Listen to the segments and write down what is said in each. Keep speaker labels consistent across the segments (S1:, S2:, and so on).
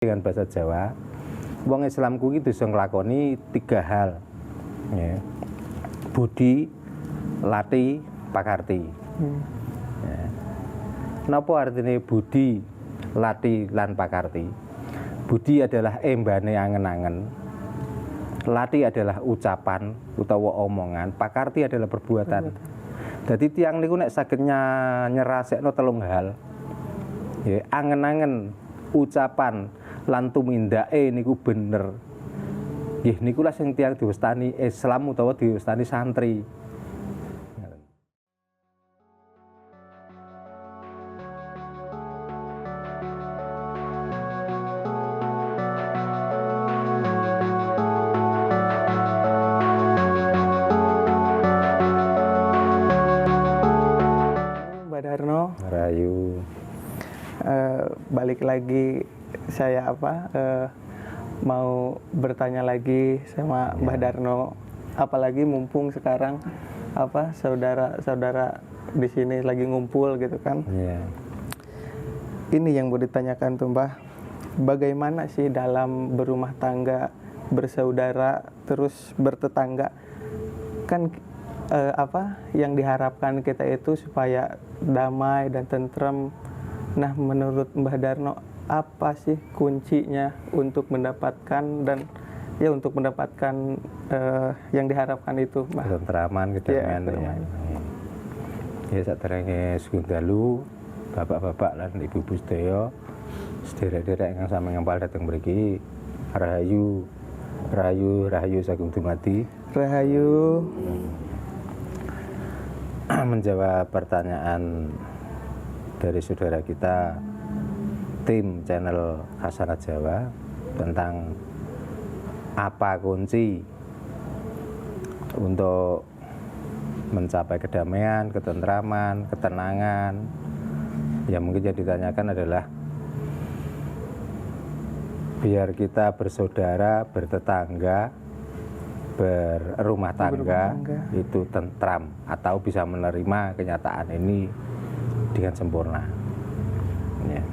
S1: Dengan bahasa Jawa, wong Islam kuwi bisa nglakoni 3 hal. Ya. Budi, lati, pakarti. Ya. Napa artine budi, lati, lan pakarti? Budi adalah embane angen-angen. Lati adalah ucapan utawa omongan, pakarti adalah perbuatan. Jadi tiang niku nek saged nyerasekno 3 hal. Ya, angen-angen, ucapan lan tumindake niku bener. Nggih niku lah sing tiyang diwastani Islam utawa diwastani santri.
S2: Mbak Darno,
S1: Rahayu.
S2: balik lagi saya mau bertanya lagi sama Mbah Darno, apalagi mumpung sekarang saudara-saudara di sini lagi ngumpul gitu kan.
S1: Ya.
S2: Ini yang mau ditanyakan tuh Mbah, bagaimana sih dalam berumah tangga, bersaudara, terus bertetangga, kan yang diharapkan kita itu supaya damai dan tentrem. Nah, menurut Mbah Darno, apa sih kuncinya untuk mendapatkan yang diharapkan itu, Mbah?
S1: Ketentraman, kedamaian. Ya. Ya saderenge sugeng dalu, bapak-bapak lan ibu-ibu sedaya, sederek-derek ingkang sami ngempal dhateng mriki. Rahayu, rahayu sagung dumadi.
S2: Rahayu.
S1: Menjawab pertanyaan dari saudara kita, tim channel Hasanah Jawa, tentang apa kunci untuk mencapai kedamaian, ketentraman, ketenangan. Yang mungkin yang ditanyakan adalah biar kita bersaudara, bertetangga, berumah tangga itu tentram atau bisa menerima kenyataan ini dengan sempurna. Ya.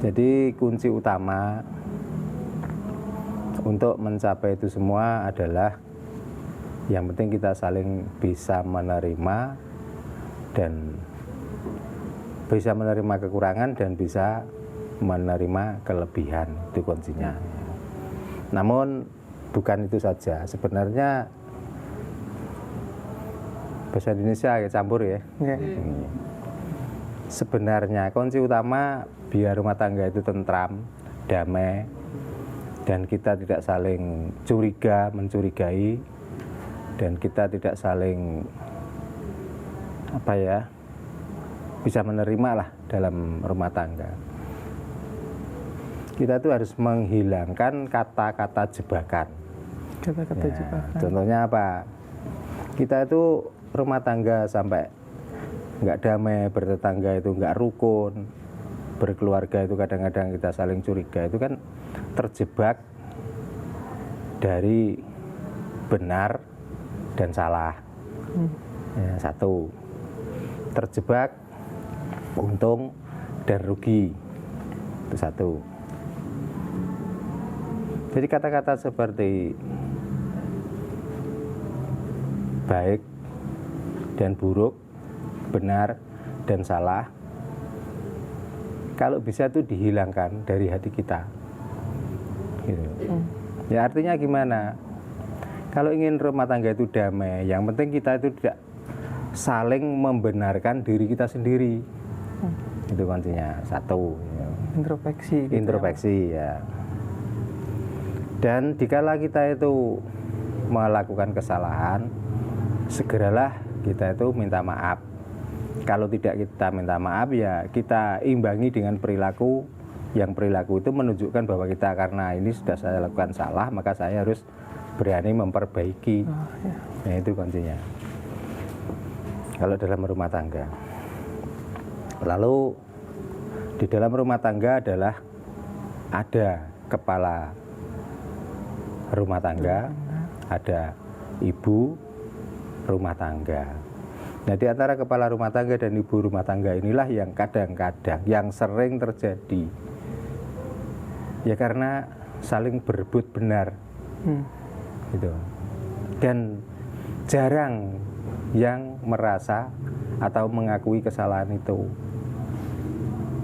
S1: Jadi kunci utama untuk mencapai itu semua adalah yang penting kita saling bisa menerima dan bisa menerima kekurangan dan bisa menerima kelebihan, itu kuncinya. Namun bukan itu saja, sebenarnya bahasa Indonesia agak campur ya. Sebenarnya kunci utama biar rumah tangga itu tentram, damai, dan kita tidak saling curiga, mencurigai, dan kita tidak saling bisa menerima lah dalam rumah tangga. Kita tuh harus menghilangkan kata-kata jebakan.
S2: Kata-kata jebakan.
S1: Contohnya apa? Kita itu rumah tangga sampai nggak damai, bertetangga itu nggak rukun, berkeluarga itu kadang-kadang kita saling curiga, itu kan terjebak dari benar dan salah. Ya, satu, terjebak untung dan rugi, itu satu. Jadi kata-kata seperti baik dan buruk, benar dan salah, kalau bisa itu dihilangkan dari hati kita. Gitu. Ya artinya gimana? Kalau ingin rumah tangga itu damai, yang penting kita itu tidak saling membenarkan diri kita sendiri. Itu kuncinya. Satu.
S2: Introspeksi.
S1: Introspeksi ya. Dan dikala kita itu melakukan kesalahan, segeralah kita itu minta maaf. Kalau tidak kita minta maaf, ya kita imbangi dengan perilaku, yang perilaku itu menunjukkan bahwa kita, karena ini sudah saya lakukan salah, maka saya harus berani memperbaiki. Nah, itu kuncinya kalau dalam rumah tangga. Lalu di dalam rumah tangga adalah ada kepala rumah tangga, ada ibu rumah tangga. Nah, di antara kepala rumah tangga dan ibu rumah tangga inilah yang kadang-kadang, yang sering terjadi, Ya karena saling berebut benar, gitu. Dan jarang yang merasa atau mengakui kesalahan itu.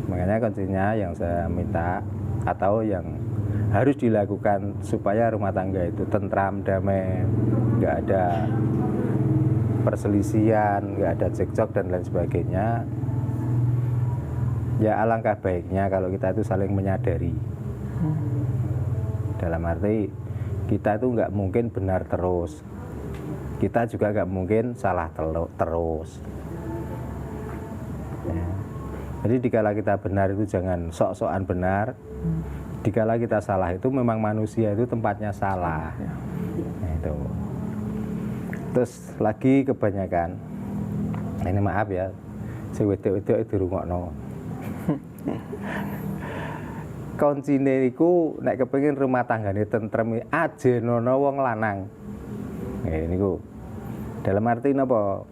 S1: Makanya kuncinya yang saya minta atau yang harus dilakukan supaya rumah tangga itu tentram, damai, nggak ada perselisihan, nggak ada cekcok dan lain sebagainya. Ya alangkah baiknya kalau kita itu saling menyadari. Dalam arti kita itu nggak mungkin benar terus, kita juga nggak mungkin salah terus. Ya. Jadi dikala kita benar itu jangan sok-sokan benar. Dikala kita salah itu memang manusia itu tempatnya salah. Nah, itu. Terus lagi kebanyakan, ini maaf ya, si wedok-wedok itu dirungokno. Koncine niku nek kepengin rumah tanggane tentrem ajenono wong lanang. Nggih niku. Dalam arti napa?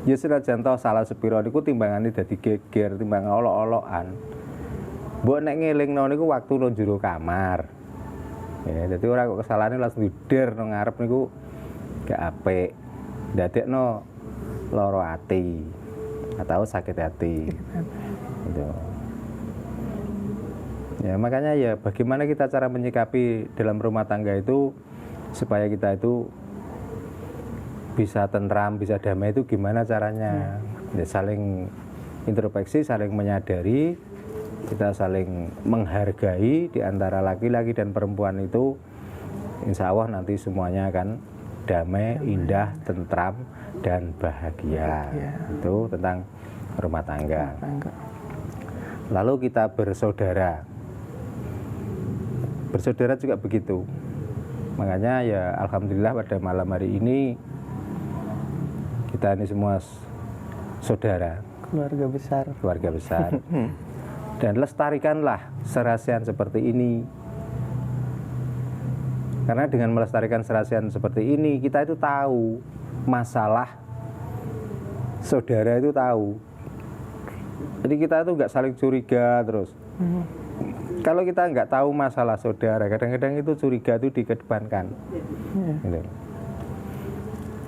S1: Ya senajan to salah sepiro niku timbangane dadi geger, timbang olok-olokan. Mbok nek ngelingno niku waktu nang jero kamar. Ya, dadi ora kok kesalahane langsung dider nang ngarep niku gak apik. Ndadekno lara ati atau sakit hati. Gitu. Ya makanya ya bagaimana kita cara menyikapi dalam rumah tangga itu supaya kita itu bisa tentram, bisa damai itu gimana caranya? Ya, saling introspeksi, saling menyadari, kita saling menghargai di antara laki-laki dan perempuan itu, insya Allah nanti semuanya akan damai, indah, tentram dan bahagia. Itu tentang rumah tangga. Lalu kita bersaudara. Bersaudara juga begitu. Makanya ya alhamdulillah pada malam hari ini kita ini semua saudara, keluarga besar. Dan lestarikanlah serasian seperti ini. Karena dengan melestarikan serasian seperti ini, kita itu tahu masalah saudara itu tahu. Jadi kita itu nggak saling curiga terus. Kalau kita nggak tahu masalah saudara, kadang-kadang itu curiga itu dikedepankan. Gitu.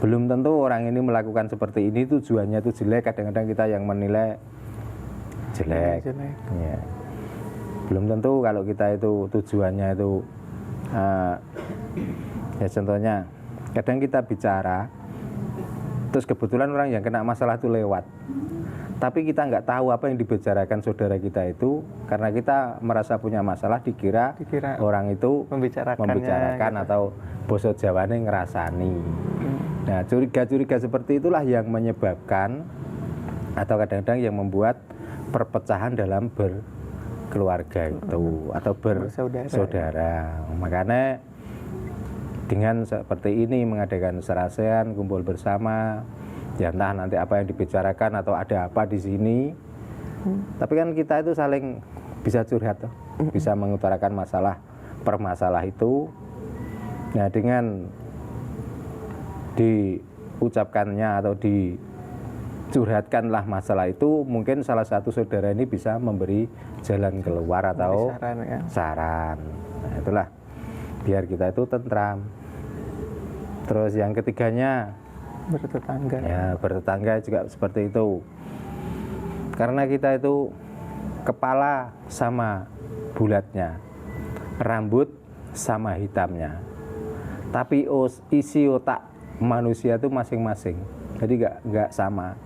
S1: Belum tentu orang ini melakukan seperti ini tujuannya itu jelek. Kadang-kadang kita yang menilai jelek. Ya. Belum tentu kalau kita itu tujuannya itu, ya contohnya, kadang kita bicara, terus kebetulan orang yang kena masalah itu lewat. Tapi kita nggak tahu apa yang dibicarakan saudara kita itu, karena kita merasa punya masalah, dikira orang itu membicarakan gitu. Atau boso Jawane ngerasani. Nah curiga-curiga seperti itulah yang menyebabkan atau kadang-kadang yang membuat perpecahan dalam berkeluarga itu atau bersaudara. Makanya dengan seperti ini mengadakan serasian, kumpul bersama. Ya entah nanti apa yang dibicarakan atau ada apa di sini. Tapi kan kita itu saling bisa curhat tuh, bisa mengutarakan permasalah itu. Nah dengan diucapkannya atau dicurhatkanlah masalah itu, mungkin salah satu saudara ini bisa memberi jalan keluar atau saran. Nah, itulah biar kita itu tentram. Terus yang ketiganya
S2: bertetangga.
S1: Ya, bertetangga juga seperti itu. Karena kita itu kepala sama bulatnya, rambut sama hitamnya. Tapi isi otak manusia itu masing-masing. Jadi nggak sama.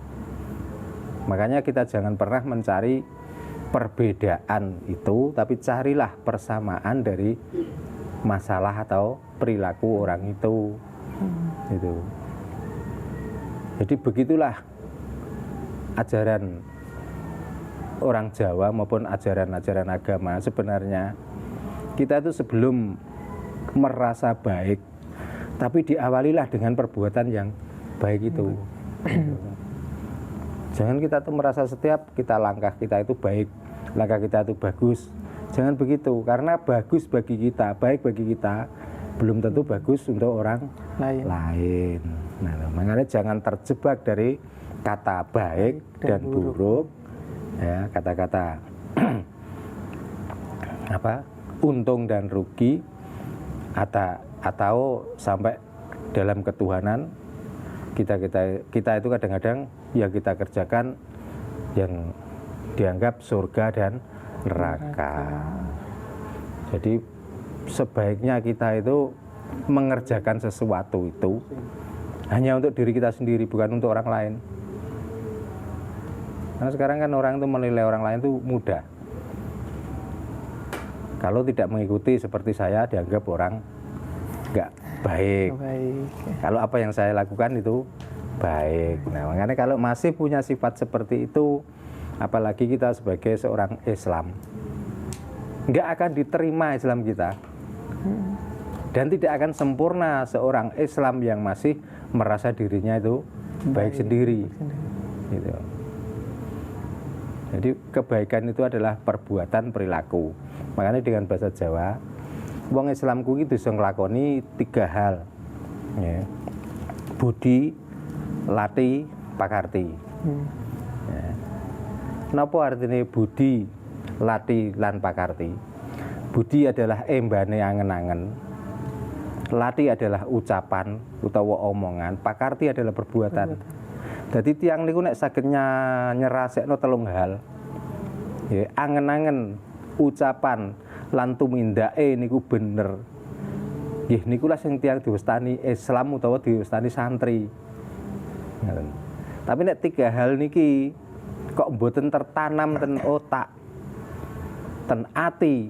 S1: Makanya kita jangan pernah mencari perbedaan itu, tapi carilah persamaan dari masalah atau perilaku orang itu. Gitu. Jadi begitulah ajaran orang Jawa maupun ajaran-ajaran agama. Sebenarnya kita itu sebelum merasa baik, tapi diawalilah dengan perbuatan yang baik itu. Jangan kita tuh merasa setiap langkah kita itu baik, langkah kita itu bagus. Jangan begitu, karena bagus bagi kita, baik bagi kita, belum tentu bagus untuk orang lain. Nah, makanya jangan terjebak dari kata baik dan buruk, ya kata-kata untung dan rugi, atau sampai dalam ketuhanan kita itu kadang-kadang yang kita kerjakan yang dianggap surga dan neraka. Jadi sebaiknya kita itu mengerjakan sesuatu itu hanya untuk diri kita sendiri, bukan untuk orang lain. Karena sekarang kan orang itu menilai orang lain itu mudah. Kalau tidak mengikuti seperti saya dianggap orang nggak baik. Kalau apa yang saya lakukan itu baik. Nah, makanya kalau masih punya sifat seperti itu, apalagi kita sebagai seorang Islam, nggak akan diterima Islam kita. Dan tidak akan sempurna seorang Islam yang masih merasa dirinya itu baik sendiri. Gitu. Jadi kebaikan itu adalah perbuatan perilaku. Makanya dengan bahasa Jawa, wong Islamku itu bisa nglakoni 3 hal. Ya. Budi, lati, pakarti. Ya. Napa artinya budi, lati, lan pakarti? Budi adalah embane angen-angen. Lati adalah ucapan utawa omongan, pakarti adalah perbuatan. Jadi tiang niku nek saged nyerasekno 3 hal. Ya, angen-angen, ucapan, lan tumindake niku bener. Nggih niku lah sing tiang diwastani Islam utawa diwastani santri. Ngoten. Tapi nek 3 hal niki kok mboten tertanam ten otak, ten ati,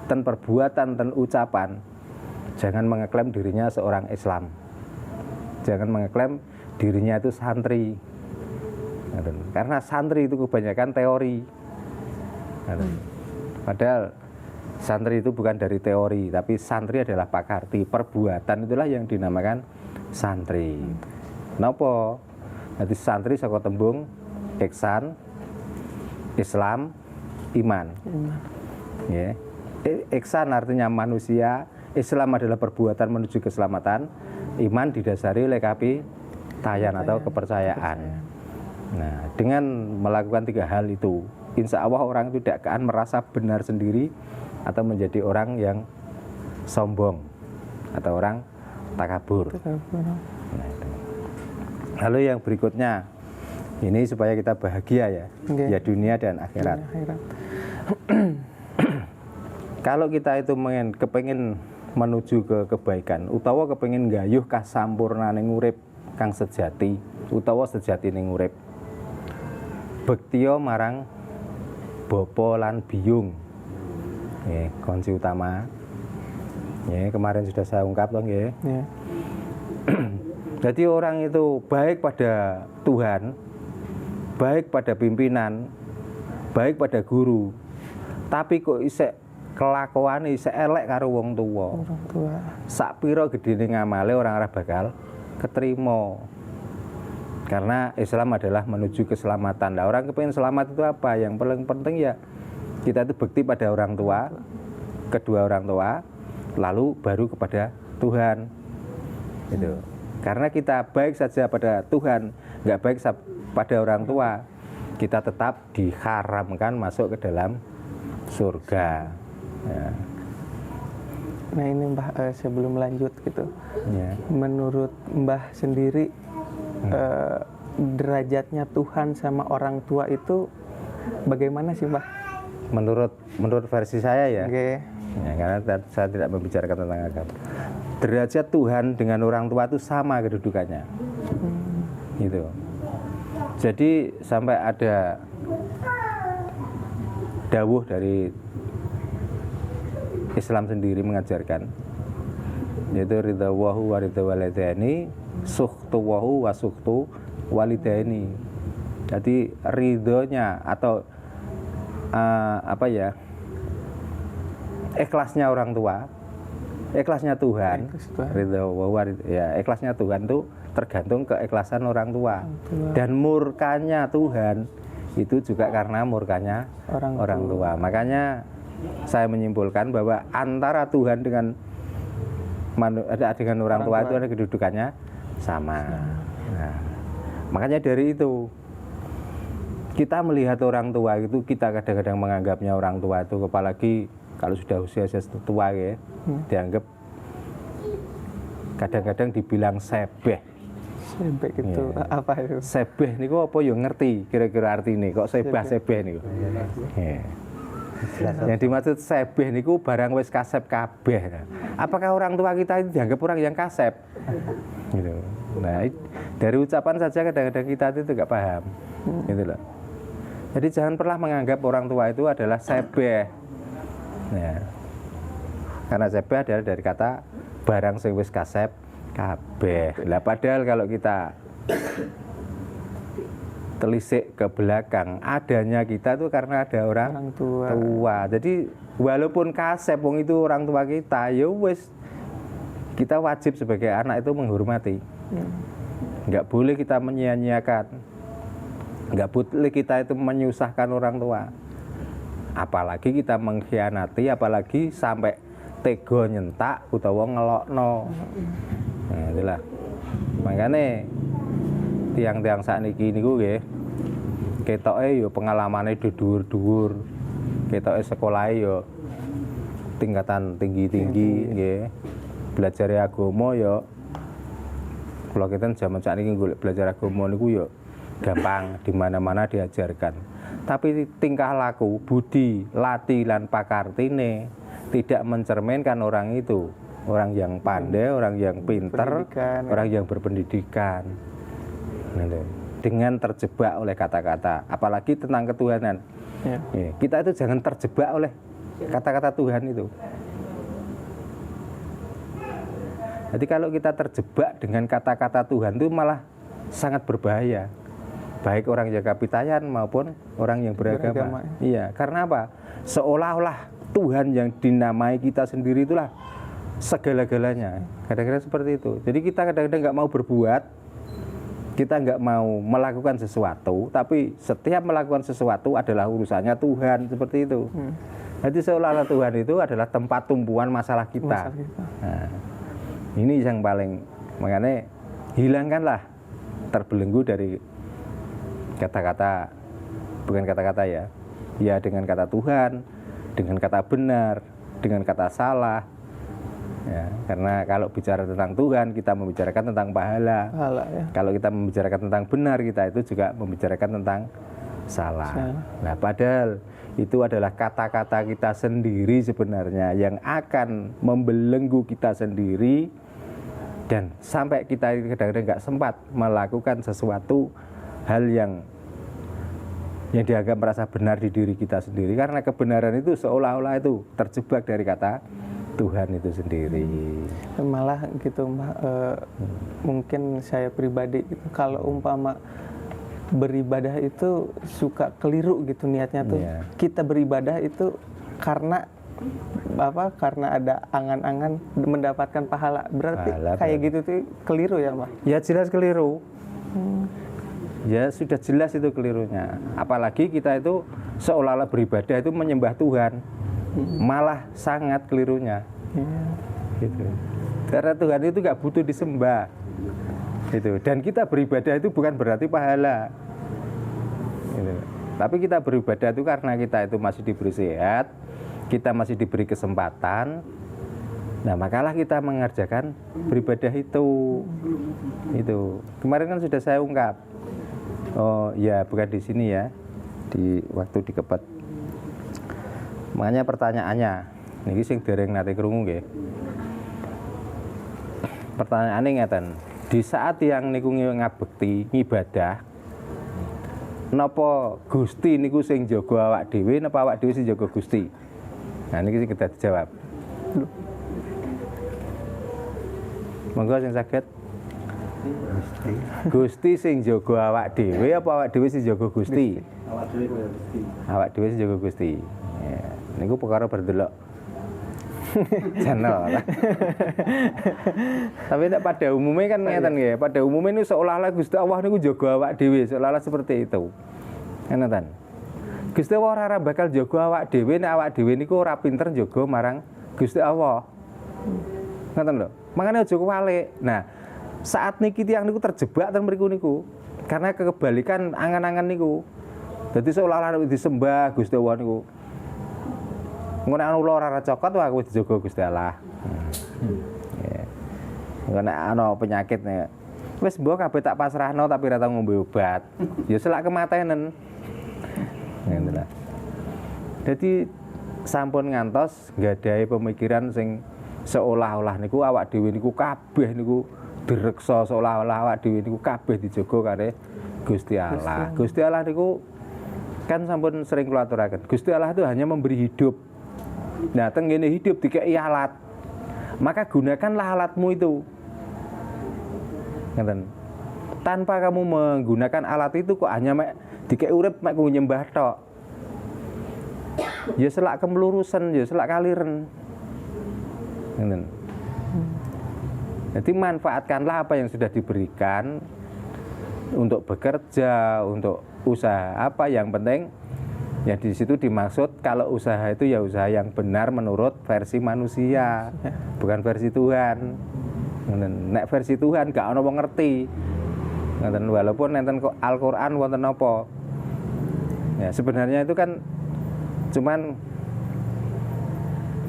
S1: ten perbuatan, ten ucapan, jangan mengeklaim dirinya seorang Islam. Jangan mengeklaim dirinya itu santri. Karena santri itu kebanyakan teori. Padahal santri itu bukan dari teori, tapi santri adalah pakarti. Perbuatan itulah yang dinamakan santri. Napa? Jadi santri saka tembung ihsan, Islam, iman. Ya. Ihsan artinya manusia, Islam adalah perbuatan menuju keselamatan, iman didasari oleh kapitayan atau kepercayaan. Nah, dengan melakukan 3 hal itu, insya Allah orang itu tidak akan merasa benar sendiri atau menjadi orang yang sombong atau orang takabur. Nah, lalu yang berikutnya, ini supaya kita bahagia ya, ya dunia dan akhirat. Kalau kita itu kepengin menuju ke kebaikan, utawa kepengin gayuh kasampurnaning urip kang sejati, utawa sejati ning urip, bektiya marang bapa lan biyung. Nggih, kunci utama. Nggih, kemarin sudah saya ungkap toh nggih. Yeah. Jadi orang itu baik pada Tuhan, baik pada pimpinan, baik pada guru, tapi kok isek kelakuan isek elek karo wong tua. Sak pira gedene ngamale orang ora bakal keterima. Karena Islam adalah menuju keselamatan. Nah, orang kepengen selamat itu apa? Yang paling penting ya kita itu bekti pada orang tua, kedua orang tua, lalu baru kepada Tuhan. Gitu. Karena kita baik saja pada Tuhan, nggak baik pada orang tua, kita tetap diharamkan masuk ke dalam surga. Ya.
S2: Nah ini Mbah, sebelum lanjut gitu, ya. Menurut Mbah sendiri, derajatnya Tuhan sama orang tua itu bagaimana sih Mbah? Menurut versi saya ya, ya karena saya tidak membicarakan tentang agama. Derajat Tuhan dengan orang tua itu sama kedudukannya, gitu. Jadi sampai ada dawuh dari Islam sendiri mengajarkan, yaitu ridha wahu wa ridha walidaini, sukhtu wahu wa sukhtu walidaini. Jadi ridhonya atau ikhlasnya orang tua, ikhlasnya Tuhan, ridha wahu ya ikhlasnya Tuhan itu tergantung keikhlasan orang tua. Dan murkanya Tuhan itu juga karena murkanya orang tua. Makanya saya menyimpulkan bahwa antara Tuhan dengan orang tua itu ada kedudukannya sama. Nah, makanya dari itu kita melihat orang tua itu, kita kadang-kadang menganggapnya orang tua itu, apalagi
S1: kalau sudah usia tua ya, dianggap kadang-kadang dibilang sebeh.
S2: Sebeh itu apa itu?
S1: Sebeh niku apa ya ngerti kira-kira artine kok sebeh niku. Yang dimaksud sebeh niku barang wis kasep kabeh. Apakah orang tua kita itu dianggap orang yang kasep? Gitu. Nah, dari ucapan saja kadang-kadang kita itu nggak paham. Gitu loh. Jadi jangan pernah menganggap orang tua itu adalah sebeh. Nah, karena sebeh adalah dari kata barang sing wis kasep kabeh. Lah padahal kalau kita telisik ke belakang, adanya kita tuh karena ada orang tua. Jadi walaupun kasep wong itu orang tua kita, ya wis kita wajib sebagai anak itu menghormati. Nggak boleh kita menyia-nyiakan. Nggak boleh kita itu menyusahkan orang tua. Apalagi kita mengkhianati, apalagi sampai tega nyentak utawa ngelokno. Nah, itulah. Makanya tiang-tiang sakniki niku nggih ketoke ya pengalamane dhuwur-dhuwur. Ketoke sekolahe ya tingkatan tinggi-tinggi nggih. Belajare agama ya kula keten jaman sakniki golek belajar agama niku ya gampang, di mana-mana diajarkan. Tapi tingkah laku, budi, lati lan pakartine tidak mencerminkan orang itu, orang yang pandai, orang yang pinter, orang yang berpendidikan. Dengan terjebak oleh kata-kata, apalagi tentang ketuhanan. Kita itu jangan terjebak oleh kata-kata Tuhan itu. Jadi kalau kita terjebak dengan kata-kata Tuhan itu malah sangat berbahaya. Baik orang yang kapitayan maupun orang yang beragama. Iya, karena apa? Seolah-olah Tuhan yang dinamai kita sendiri itulah segala-galanya. Kadang-kadang seperti itu. Jadi kita kadang-kadang nggak mau berbuat, kita nggak mau melakukan sesuatu, tapi setiap melakukan sesuatu adalah urusannya Tuhan, seperti itu. Jadi seolah-olah Tuhan itu adalah tempat tumpuan masalah kita. Nah, ini yang paling, makanya hilangkanlah terbelenggu dari kata-kata, bukan kata-kata ya, ya dengan kata Tuhan, dengan kata benar, dengan kata salah. Ya, karena kalau bicara tentang Tuhan, kita membicarakan tentang pahala. Ya. Kalau kita membicarakan tentang benar, kita itu juga membicarakan tentang salah. Nah, padahal itu adalah kata-kata kita sendiri sebenarnya yang akan membelenggu kita sendiri, dan sampai kita kadang-kadang nggak sempat melakukan sesuatu hal yang dianggap merasa benar di diri kita sendiri, karena kebenaran itu seolah-olah itu terjebak dari kata Tuhan itu sendiri.
S2: Malah gitu Mbak, mungkin saya pribadi gitu, kalau umpama beribadah itu suka keliru gitu niatnya tuh. Kita beribadah itu karena apa? Karena ada angan-angan mendapatkan pahala. Berarti kayak gitu tuh keliru ya Mbak?
S1: Ya jelas keliru. Ya sudah jelas itu kelirunya. Apalagi kita itu seolah-olah beribadah itu menyembah Tuhan. Malah sangat kelirunya. Gitu. Karena Tuhan itu nggak butuh disembah. Gitu. Dan kita beribadah itu bukan berarti pahala. Gitu. Tapi kita beribadah itu karena kita itu masih diberi sehat, kita masih diberi kesempatan. Nah, makalah kita mengerjakan beribadah itu. Itu. Kemarin kan sudah saya ungkap. Oh ya, bukan di sini ya, di waktu di Kepet. Makanya pertanyaannya, niki sing dereng nate krungu nggih. Pertanyaane ngeten, di saat yang niku ngabekti ngibadah, napa Gusti niku sing jaga awak dhewe napa awak dhewe sing jaga Gusti? Nah niki sing kita dijawab. Monggo sing saged. Gusti sing jaga awak dhewe apa awak dhewe sing jaga Gusti? Awak dhewe kaya Gusti. Awak dhewe sing jaga Gusti. Ya, niku perkara berdelok channel lah. Tapi nek pada umumnya kan ngeten nggih, pada umumnya ini seolah-olah Gusti Allah niku jaga awak dhewe, seolah-olah seperti itu. Ngeten. Gusti Allah ora bakal jaga awak dhewe nek awak dhewe niku ora pinter jaga marang Gusti Allah. Ngeten lho. Makanya aja kuwalik. Nah, saat niki tiyang niku terjebak ten mriku niku karena kebalikan angan-angan niku. Jadi seolah-olah disembah Gusti Allah niku. Engko nek ana ula ora cokot wah kuwi dijogo Gusti Allah. Ya. Engko nek ana penyakit nek wis mbok kabeh tak pasrahno tapi ora tau ngombe obat. Ya selak kematenen. Ngono lah. Dadi sampun ngantos nggadahi pemikiran sing seolah-olah niku awak dhewe niku kabeh niku direksa, seolah-olah awak dhewe niku kabeh dijogo kare Gusti Allah. Gusti Allah niku kan sampun sering kula aturaken. Gusti Allah itu hanya memberi hidup. Nah, tenggene hidup dikei alat. Maka gunakanlah alatmu itu. Ngeten. Tanpa kamu menggunakan alat itu kok hanya dikei urip mek nyembah tok. Ya selak kemelurusan, ya selak kaliren. Ngeten. Jadi manfaatkanlah apa yang sudah diberikan untuk bekerja, untuk usaha apa yang penting. Ya di situ dimaksud kalau usaha itu ya usaha yang benar menurut versi manusia, bukan versi Tuhan. Nek versi Tuhan gak ono wong ngerti. Walaupun nenten Al-Qur'an wonten apa. Ya sebenarnya itu kan cuman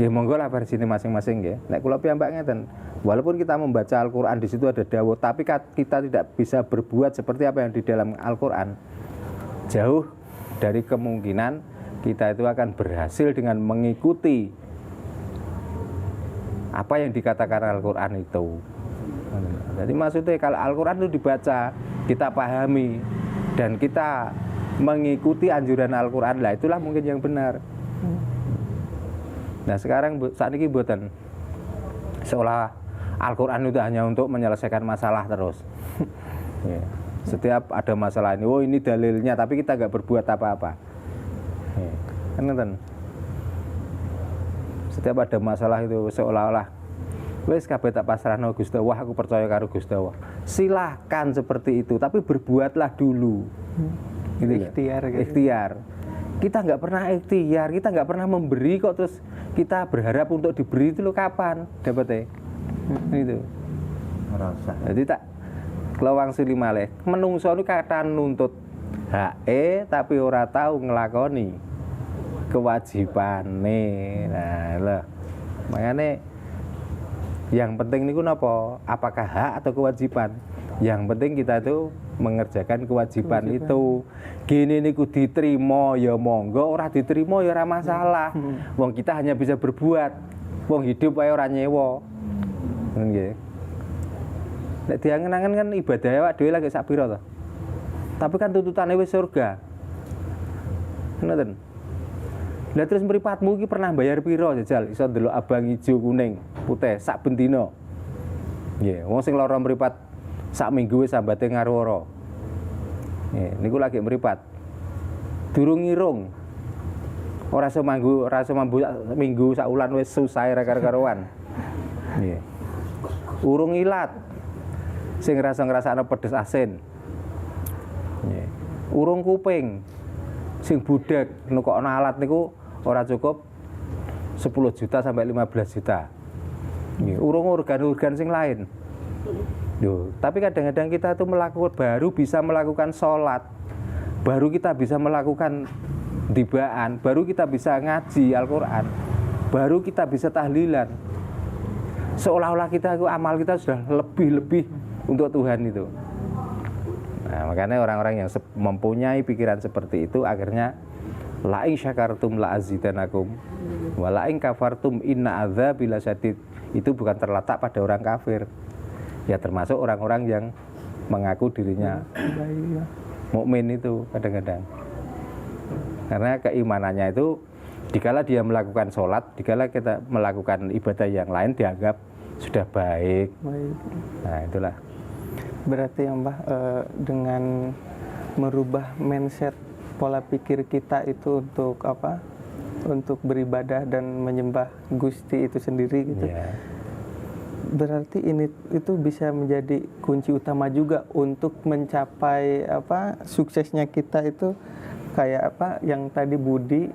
S1: ya monggo lah versi ini masing-masing ya. Nek kula piyambak ngeten. Walaupun kita membaca Al-Qur'an di situ ada dawuh, tapi kita tidak bisa berbuat seperti apa yang di dalam Al-Qur'an. Jauh dari kemungkinan kita itu akan berhasil dengan mengikuti apa yang dikatakan Al-Qur'an itu. Jadi maksudnya kalau Al-Qur'an itu dibaca, kita pahami dan kita mengikuti anjuran Al-Qur'an, lah itulah mungkin yang benar. Nah sekarang saat ini buatan seolah Al-Qur'an itu hanya untuk menyelesaikan masalah terus. Ya. Setiap ada masalah ini, oh ini dalilnya, tapi kita nggak berbuat apa-apa. Kan? Setiap ada masalah itu seolah-olah, wes kabeh tak pasrahno Gusti Allah, aku percaya karo Gusti Allah. Silahkan seperti itu, tapi berbuatlah dulu. Gitu
S2: ikhtiar,
S1: kan? Ikhtiar. Kita nggak pernah ikhtiar, kita nggak pernah memberi kok terus kita berharap untuk diberi itu lo kapan dapetnya? Itu. Merasa. Jadi tak lawang sili malih menungso niku kathah nuntut hake tapi ora tahu nglakoni kewajibane. Nah, lho. Makane yang penting niku napa? Apakah hak atau kewajiban? Yang penting kita itu mengerjakan kewajiban itu. Gini niku diterima ya monggo, ora diterima ya ora masalah. Wong kita hanya bisa berbuat. Wong hidup wae ora nyewa. Nggih. Nek diangen-angen kan ibadah awak dhewe lagi sak pira to. Tapi kan tuntutane wis surga. Ngoten. Lah terus mripatmu iki pernah bayar pira jajal iso ndelok abang ijo kuning putih sak bendina. Nggih, wong sing lara mripat sak minggu wis sambate ngarwara. Nggih, niku lagi mripat. Durung ngirung. Ora iso mambu minggu sak wulan wis susah ra karo-karoan. Nggih. Urung ilat. Sing ngrasakno pedes asin. Nggih. Urung kuping. Sing budek nukokno alat niku ora cukup 10 juta sampai 15 juta. Nggih, urung organ-organ sing lain. Yo, tapi kadang-kadang kita itu baru bisa melakukan sholat, baru kita bisa melakukan tibaan, baru kita bisa ngaji Al-Qur'an, baru kita bisa tahlilan. Seolah-olah kita amal kita sudah lebih-lebih untuk Tuhan itu. Nah, makanya orang-orang yang mempunyai pikiran seperti itu akhirnya la in syakartum la azidanakum wa la in kafartum inna adzabi lasyadid. Itu bukan terletak pada orang kafir. Ya termasuk orang-orang yang mengaku dirinya mukmin itu kadang-kadang. Karena keimanannya itu dikala dia melakukan sholat, dikala kita melakukan ibadah yang lain dianggap sudah baik. Nah itulah.
S2: Berarti ya Mbah, dengan merubah mindset pola pikir kita itu untuk apa? Untuk beribadah dan menyembah Gusti itu sendiri gitu.
S1: Yeah.
S2: Berarti itu bisa menjadi kunci utama juga untuk mencapai apa? Suksesnya kita itu kayak apa? Yang tadi Budi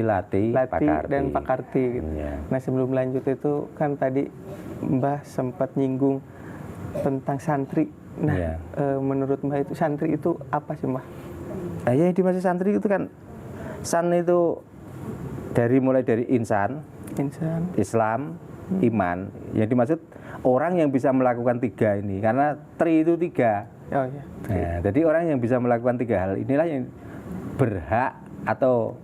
S2: Lati Pakarti. Dan Pakarti gitu. Yeah. Nah, sebelum lanjut itu kan tadi Mbah sempat nyinggung tentang santri. Nah, menurut Mbah itu santri itu apa sih Mbah?
S1: Ya yang dimaksud santri itu kan san itu mulai dari insan, Islam, iman. Yang dimaksud orang yang bisa melakukan 3 ini, karena tri itu 3.
S2: Oh iya.
S1: Nah, jadi orang yang bisa melakukan 3 hal inilah yang berhak atau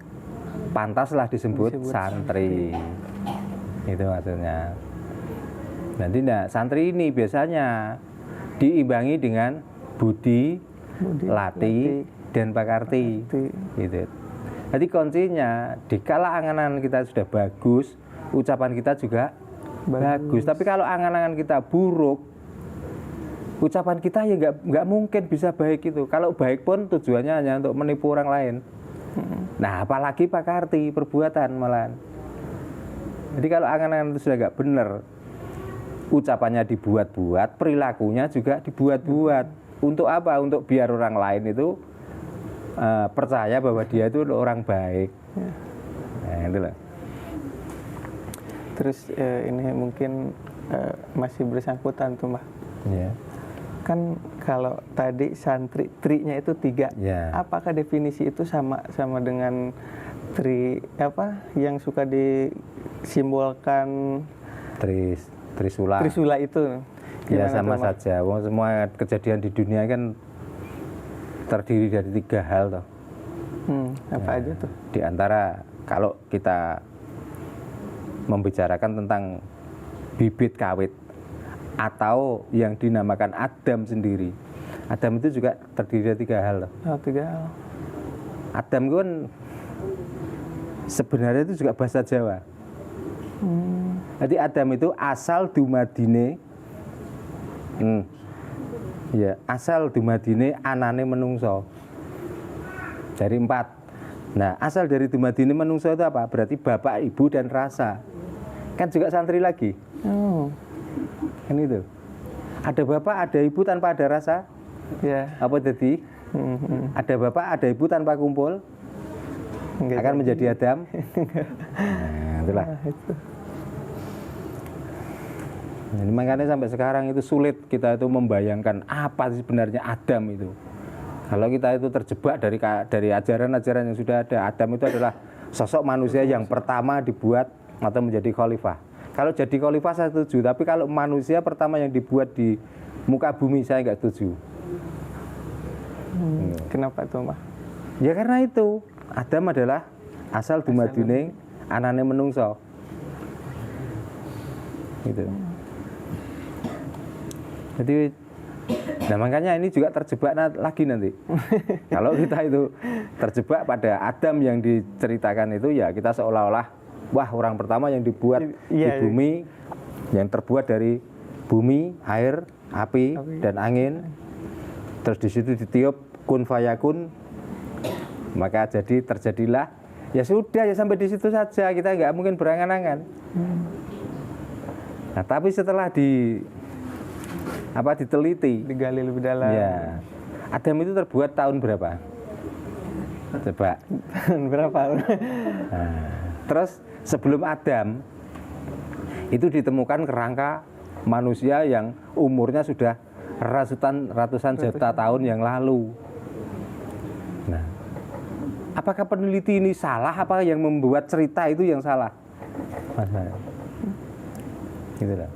S1: pantaslah disebut santri. Itu maksudnya. Nanti santri ini biasanya diimbangi dengan budi, lati, dan pakarti. Gitu. Jadi kuncinya dikala angan-angan kita sudah bagus, ucapan kita juga bagus. Tapi kalau angan-angan kita buruk, ucapan kita ya nggak mungkin bisa baik itu. Kalau baik pun tujuannya hanya untuk menipu orang lain. Nah, apalagi pakarti, perbuatan malahan. Jadi kalau angan-angan itu sudah nggak benar, ucapannya dibuat-buat, perilakunya juga dibuat-buat. Untuk apa? Untuk biar orang lain itu percaya bahwa dia itu orang baik. Nah, itulah.
S2: Terus ini mungkin masih bersangkutan tuh, Mbah.
S1: Yeah.
S2: Kan kalau tadi santri tri-nya itu 3.
S1: Yeah.
S2: Apakah definisi itu sama dengan tri apa yang suka disimbolkan
S1: Trisula.
S2: Trisula itu?
S1: Ya sama saja. Semua kejadian di dunia kan terdiri dari 3 hal toh.
S2: Apa aja tuh?
S1: Di antara kalau kita membicarakan tentang bibit kawit atau yang dinamakan Adam sendiri. Adam itu juga terdiri dari 3 hal loh.
S2: Oh, 3 hal.
S1: Adam itu kan sebenarnya itu juga bahasa Jawa. Jadi Adam itu asal dumadine ya, asal dumadine anane menungso. Dari 4. Nah, asal dari dumadine menungso itu apa? Berarti bapak, ibu, dan rasa. Kan juga santri lagi. Kan itu. Ada bapak, ada ibu tanpa ada rasa.
S2: Ya.
S1: Apa jadi? Ada bapak, ada ibu tanpa kumpul. Akan menjadi Adam. Nah, itulah. Jadi makanya sampai sekarang itu sulit kita itu membayangkan apa sih sebenarnya Adam itu. Kalau kita itu terjebak dari ajaran-ajaran yang sudah ada, Adam itu adalah sosok manusia yang pertama dibuat atau menjadi khalifah. Kalau jadi khalifah saya setuju, tapi kalau manusia pertama yang dibuat di muka bumi saya nggak setuju.
S2: Kenapa tuh, Mbah?
S1: Ya karena itu Adam adalah asal dumadine anane menungso. Gitu. Jadi, nah makanya ini juga terjebak lagi nanti. Kalau kita itu terjebak pada Adam yang diceritakan itu, ya kita seolah-olah wah orang pertama yang dibuat di bumi, yang terbuat dari bumi, air, api, dan angin. Terus di situ ditiup kun fayakun, maka terjadilah. Ya sudah, ya sampai di situ saja, kita nggak mungkin berangan-angan. Nah tapi setelah diteliti,
S2: digali lebih dalam.
S1: Ya, Adam itu terbuat tahun berapa? Coba.
S2: Berapa?
S1: Nah, terus sebelum Adam itu ditemukan kerangka manusia yang umurnya sudah ratusan juta tahun yang lalu. Nah, apakah peneliti ini salah? Apa yang membuat cerita itu yang salah? Masalah. Gitulah.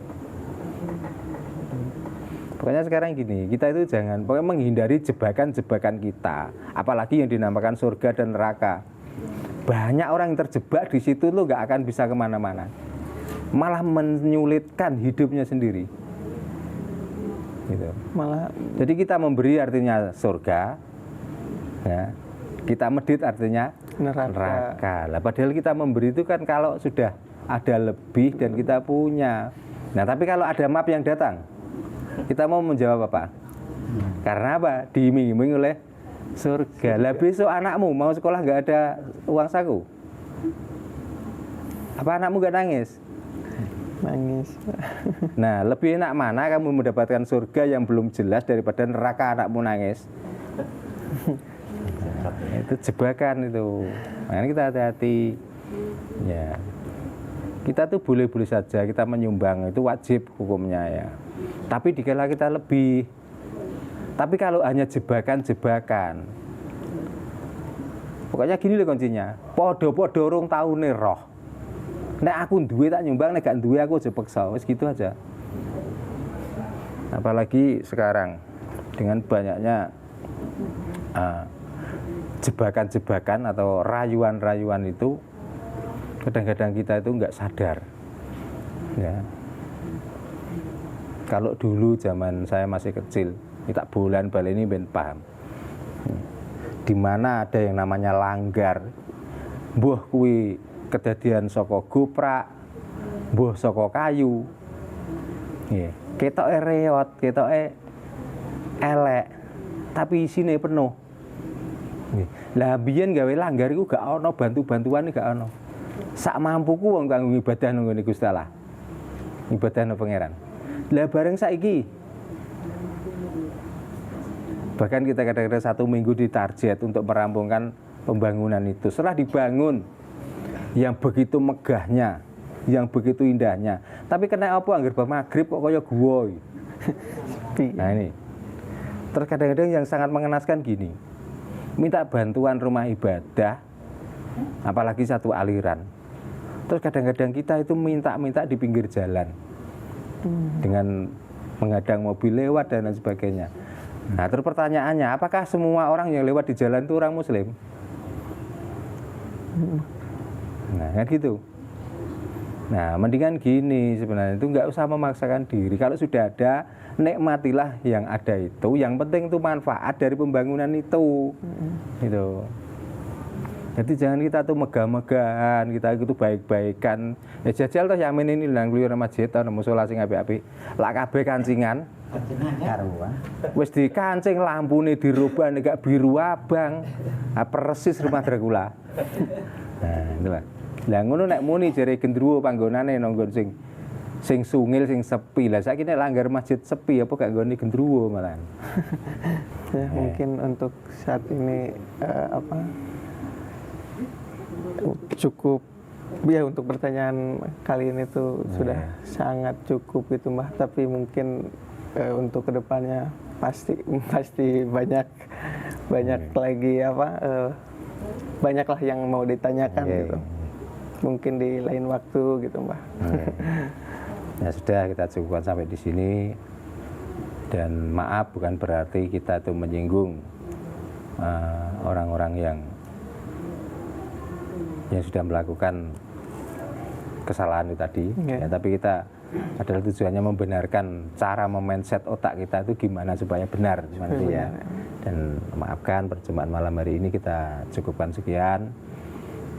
S1: Pokoknya sekarang gini, kita itu pokoknya menghindari jebakan-jebakan kita, apalagi yang dinamakan surga dan neraka. Banyak orang yang terjebak di situ lo nggak akan bisa kemana-mana, malah menyulitkan hidupnya sendiri. Gitu. Jadi kita memberi artinya surga, ya. Kita medit artinya neraka. Lah, padahal kita memberi itu kan kalau sudah ada lebih dan kita punya. Nah tapi kalau ada map yang datang, kita mau menjawab apa? Karena apa? Diiming-iming oleh surga. Lah besok anakmu mau sekolah nggak ada uang saku, apa anakmu nggak nangis?
S2: Nangis.
S1: Nah lebih enak mana kamu mendapatkan surga yang belum jelas daripada neraka anakmu nangis? Itu jebakan itu. Makanya kita hati-hati. Ya. Kita tuh boleh-boleh saja kita menyumbang, itu wajib hukumnya ya. Tapi dikala kita lebih. Tapi kalau hanya jebakan-jebakan, Pokoknya gini loh kuncinya, podo-podo rong taune roh. Nek aku duwe tak nyumbang, nek gak duwe aku aja peksa, wis gitu aja. Apalagi sekarang dengan banyaknya jebakan-jebakan atau rayuan-rayuan itu, kadang-kadang kita itu nggak sadar. Ya. Kalau dulu zaman saya masih kecil, kita bulan balik ini ben paham. Di mana ada yang namanya langgar, mbuh kuwi kedadian saka goprak, mbuh saka kayu. Nggih, ketoke reot, ketoke elek, tapi isine penuh. Nggih. Lah biyen gawe langgar iku gak ana bantu-bantuan gak ana. Sak mampuku wong kanggo ibadah nang ngene Gusti Allah. Ibadah nang pangeran. Lah bareng saiki bahkan kita kadang-kadang 1 minggu ditarget untuk merampungkan pembangunan itu. Setelah dibangun yang begitu megahnya, yang begitu indahnya, tapi kena apa anggar maghrib kok kaya gua. Nah ini. Terus kadang-kadang yang sangat mengenaskan gini, minta bantuan rumah ibadah, apalagi satu aliran. Terus kadang-kadang kita itu minta-minta di pinggir jalan dengan menghadang mobil lewat dan lain sebagainya. Nah terus pertanyaannya, apakah semua orang yang lewat di jalan itu orang Muslim? Nah kan gitu. Nah mendingan gini sebenarnya, itu nggak usah memaksakan diri. Kalau sudah ada, nikmatilah yang ada itu. Yang penting itu manfaat dari pembangunan itu. Gitu. Jadi jangan kita tuh megah-megahan, kita itu baik-baikan. Ya jajal toh yamin ini nang kliwir masjid ta musala sing apik-apik. Lak kabeh kancingan. Karuan. Wis dikancing lampune dirubah nek gak biru abang. Persis rumah Dracula. Nah, itu lah. Lah ngono nek muni jere gendruwo panggonane nanggon sing sungil sing sepi. Lah saiki nek langgar masjid sepi apa gak nggone gendruwo malahan.
S2: Ya, mungkin untuk saat ini cukup ya untuk pertanyaan kali ini tuh sudah sangat cukup gitu Mbah, tapi mungkin untuk kedepannya pasti banyak lagi banyaklah yang mau ditanyakan gitu. Mungkin di lain waktu gitu Mbah.
S1: Ya sudah, kita cukupkan sampai di sini. Dan maaf bukan berarti kita tuh menyinggung orang-orang yang sudah melakukan kesalahan itu tadi, ya, tapi kita adalah tujuannya membenarkan cara memindset otak kita itu gimana supaya benar seperti ya. Dan maafkan perjumpaan malam hari ini kita cukupkan sekian.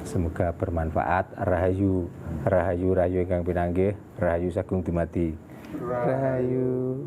S1: Semoga bermanfaat. Rahayu ingkang pinanggih, rahayu sagung dumadi.
S2: Rahayu.